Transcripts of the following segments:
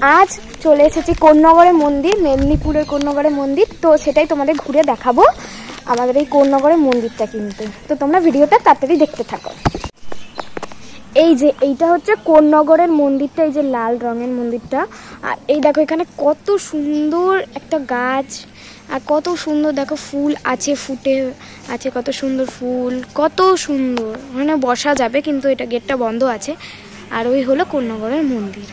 আজ চলে এসেছি কোন্নগরের মন্দির, মেদিনীপুরের কোন্নগরের মন্দির। তো সেটাই তোমাদের ঘুরে দেখাবো, আমাদের এই কোন্নগরের মন্দিরটা। কিন্তু তো তোমরা ভিডিওটা তাড়াতাড়ি দেখতে থাকো। এই যে এইটা হচ্ছে কোন্নগরের মন্দিরটা, এই যে লাল রঙের মন্দিরটা। আর এই দেখো এখানে কত সুন্দর একটা গাছ, আর কত সুন্দর দেখো ফুল আছে, ফুটে আছে কত সুন্দর ফুল, কত সুন্দর। ওখানে বসা যাবে কিন্তু এটা গেটটা বন্ধ আছে। আর ওই হলো কোন্নগরের মন্দির।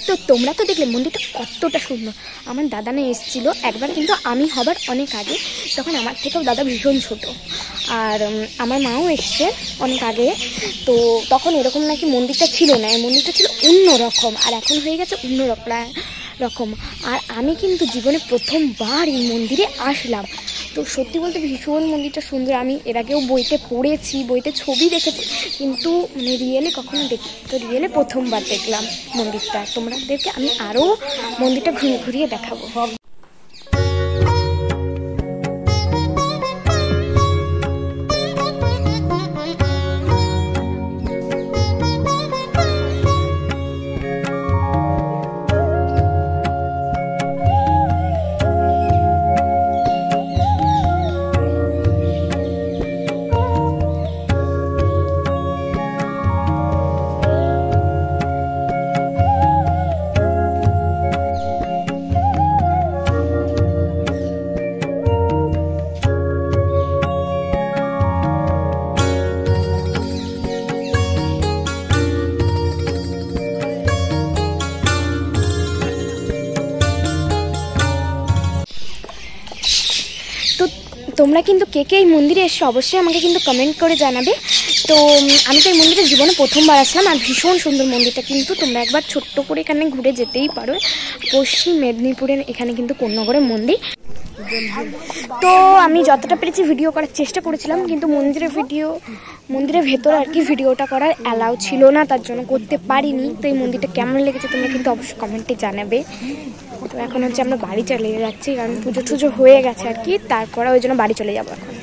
তো তোমরা তো দেখলে মন্দিরটা কতটা সুন্দর। আমার দাদা না এসেছিলো একবার, কিন্তু আমি হবার অনেক আগে, তখন আমার থেকেও দাদা ভীষণ ছোট। আর আমার মাও এসছে অনেক আগে। তো তখন এরকম নাকি মন্দিরটা ছিল না, এই মন্দিরটা ছিল অন্যরকম, আর এখন হয়ে গেছে অন্যরকম। আর আমি কিন্তু জীবনে প্রথমবার এই মন্দিরে আসলাম। তো সত্যি বলতে ভীষণ মন্দিরটা সুন্দর। আমি এর আগেও বইতে পড়েছি, বইতে ছবি দেখেছি, কিন্তু মানে রিয়েলি কখনো দেখি তো রিয়েলি প্রথমবার দেখলাম মন্দিরটা। তোমাদেরকে আমি আরও মন্দিরটা ঘুরিয়ে দেখাবো। তো তোমরা কিন্তু কে কে এই মন্দিরে এসে অবশ্যই আমাকে কিন্তু কমেন্ট করে জানাবে। তো আমি তো এই মন্দিরে জীবনে প্রথমবার আসলাম, আর ভীষণ সুন্দর মন্দিরটা। কিন্তু তোমরা একবার ছোট্ট করে এখানে ঘুরে যেতেই পারো। পশ্চিম মেদিনীপুরের এখানে কিন্তু কোন্নগরের মন্দির। তো আমি যতটা পেরেছি ভিডিও করার চেষ্টা করেছিলাম, কিন্তু মন্দিরের ভেতরে আর কি ভিডিওটা করার অ্যালাউ ছিল না, তার জন্য করতে পারিনি। তো এই মন্দিরটা কেমন লেগেছে তোমরা কিন্তু অবশ্যই কমেন্টে জানাবে। তো এখন হচ্ছে আমরা বাড়ি চলে যাচ্ছি, কারণ পুজো টুজো হয়ে গেছে আর কি, তারপরে ওই জন্য বাড়ি চলে যাবো এখন।